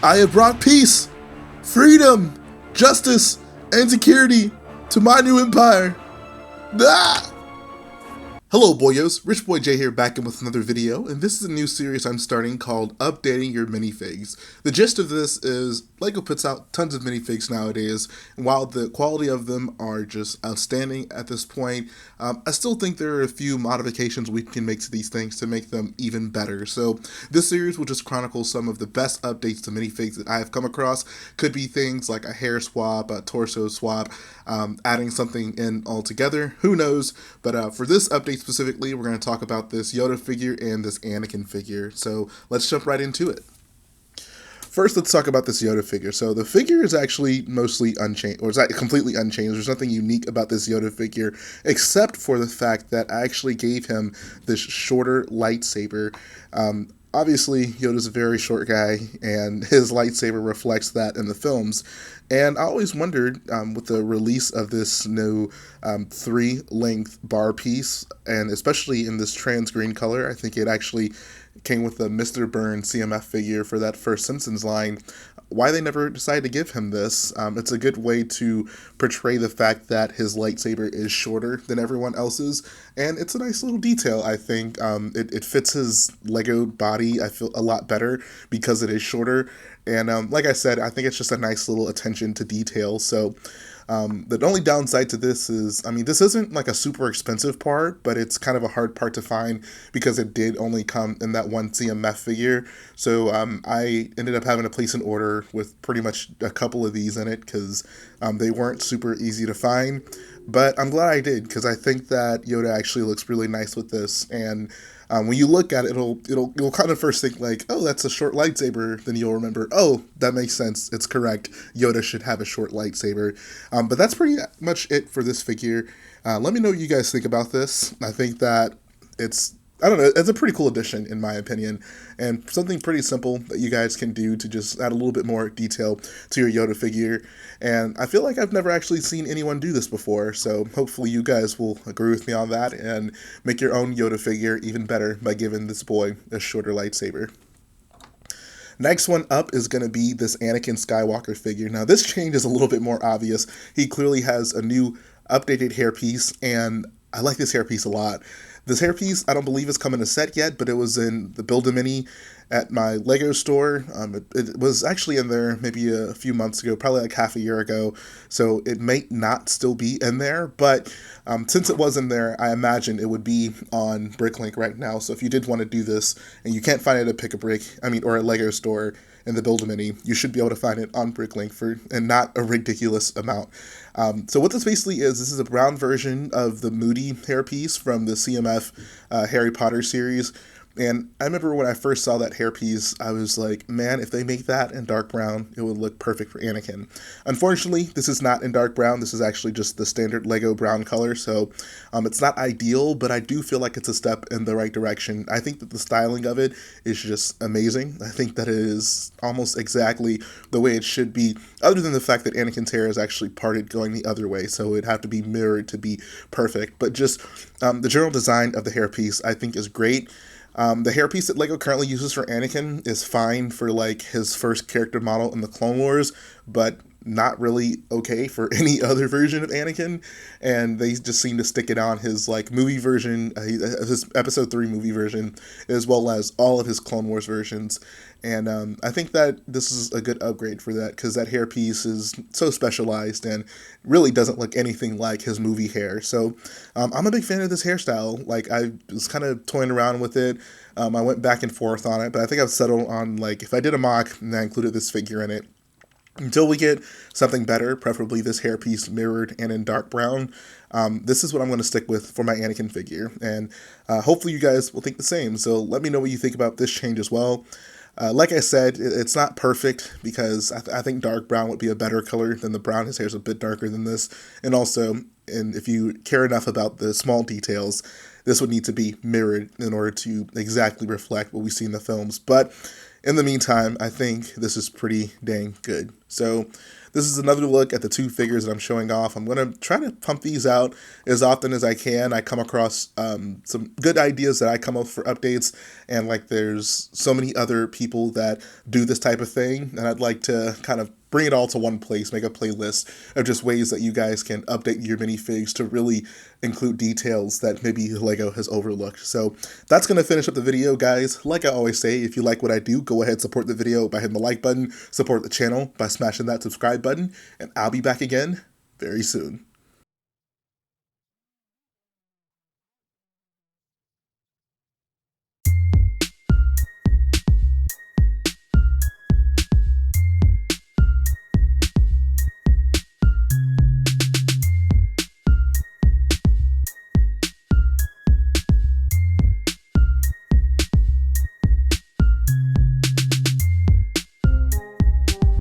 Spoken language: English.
I have brought peace, freedom, justice, and security to my new empire. Ah! Hello boyos, Rich Boy J here back in with another video, and this is a new series I'm starting called Updating Your Minifigs. The gist of this is LEGO puts out tons of minifigs nowadays, and while the quality of them are just outstanding at this point, I still think there are a few modifications we can make to these things to make them even better. So this series will just chronicle some of the best updates to minifigs that I have come across. Could be things like a hair swap, a torso swap, adding something in altogether, who knows, but for this update specifically, we're going to talk about this Yoda figure and this Anakin figure, so let's jump right into it. First, let's talk about this Yoda figure. So the figure is actually mostly unchanged, or is completely unchanged. There's nothing unique about this Yoda figure, except for the fact that I actually gave him this shorter lightsaber. Obviously, Yoda's a very short guy, and his lightsaber reflects that in the films. And I always wondered, with the release of this new 3-length bar piece, and especially in this trans green color, I think it actually came with the Mr. Burn CMF figure for that first Simpsons line, why they never decided to give him this. It's a good way to portray the fact that his lightsaber is shorter than everyone else's, and it's a nice little detail, I think. It fits his Lego body, I feel, a lot better because it is shorter, and like I said, I think it's just a nice little attention to detail. So the only downside to this is, I mean, this isn't like a super expensive part, but it's kind of a hard part to find because it did only come in that one CMF figure. So I ended up having to place an order with pretty much a couple of these in it because they weren't super easy to find. But I'm glad I did, because I think that Yoda actually looks really nice with this, and when you look at it, you'll kind of first think like, oh, that's a short lightsaber. Then you'll remember, oh, that makes sense. It's correct. Yoda should have a short lightsaber. But that's pretty much it for this figure. Let me know what you guys think about this. I think that it's a pretty cool addition in my opinion, and something pretty simple that you guys can do to just add a little bit more detail to your Yoda figure. And I feel like I've never actually seen anyone do this before, so hopefully you guys will agree with me on that and make your own Yoda figure even better by giving this boy a shorter lightsaber. Next one up is going to be this Anakin Skywalker figure. Now this change is a little bit more obvious. He clearly has a new updated hairpiece, and I like this hairpiece a lot. This hairpiece, I don't believe it's come in a set yet, but it was in the Build-A-Mini at my Lego store. It was actually in there maybe a few months ago, probably like half a year ago, so it may not still be in there, but since it was in there, I imagine it would be on Bricklink right now. So if you did want to do this and you can't find it at or a Lego store in the Build-A-Mini, you should be able to find it on Bricklink and not a ridiculous amount. So what this basically is, this is a brown version of the Moody hairpiece from the CMF Harry Potter series. And I remember when I first saw that hairpiece, I was like, man, if they make that in dark brown, it would look perfect for Anakin. Unfortunately, this is not in dark brown. This is actually just the standard Lego brown color, so it's not ideal, but I do feel like it's a step in the right direction. I think that the styling of it is just amazing. I think that it is almost exactly the way it should be, other than the fact that Anakin's hair is actually parted going the other way, so it'd have to be mirrored to be perfect. But just the general design of the hairpiece, I think, is great. The hairpiece that LEGO currently uses for Anakin is fine for like his first character model in the Clone Wars, but not really okay for any other version of Anakin, and they just seem to stick it on his like movie version, his episode 3 movie version, as well as all of his Clone Wars versions. And I think that this is a good upgrade for that, because that hairpiece is so specialized and really doesn't look anything like his movie hair. So I'm a big fan of this hairstyle. Like, I was kind of toying around with it. I went back and forth on it, but I think I've settled on, like, if I did a mock and I included this figure in it, until we get something better, preferably this hairpiece mirrored and in dark brown, this is what I'm going to stick with for my Anakin figure. And hopefully you guys will think the same. So let me know what you think about this change as well. Like I said, it's not perfect because I think dark brown would be a better color than the brown. His hair's a bit darker than this. And also, if you care enough about the small details, this would need to be mirrored in order to exactly reflect what we see in the films. But in the meantime, I think this is pretty dang good. So this is another look at the 2 figures that I'm showing off. I'm going to try to pump these out as often as I can. I come across some good ideas that I come up for updates, and like there's so many other people that do this type of thing, and I'd like to kind of bring it all to one place, make a playlist of just ways that you guys can update your minifigs to really include details that maybe Lego has overlooked. So that's going to finish up the video, guys. Like I always say, if you like what I do, go ahead, support the video by hitting the like button, support the channel by smashing that subscribe button, and I'll be back again very soon.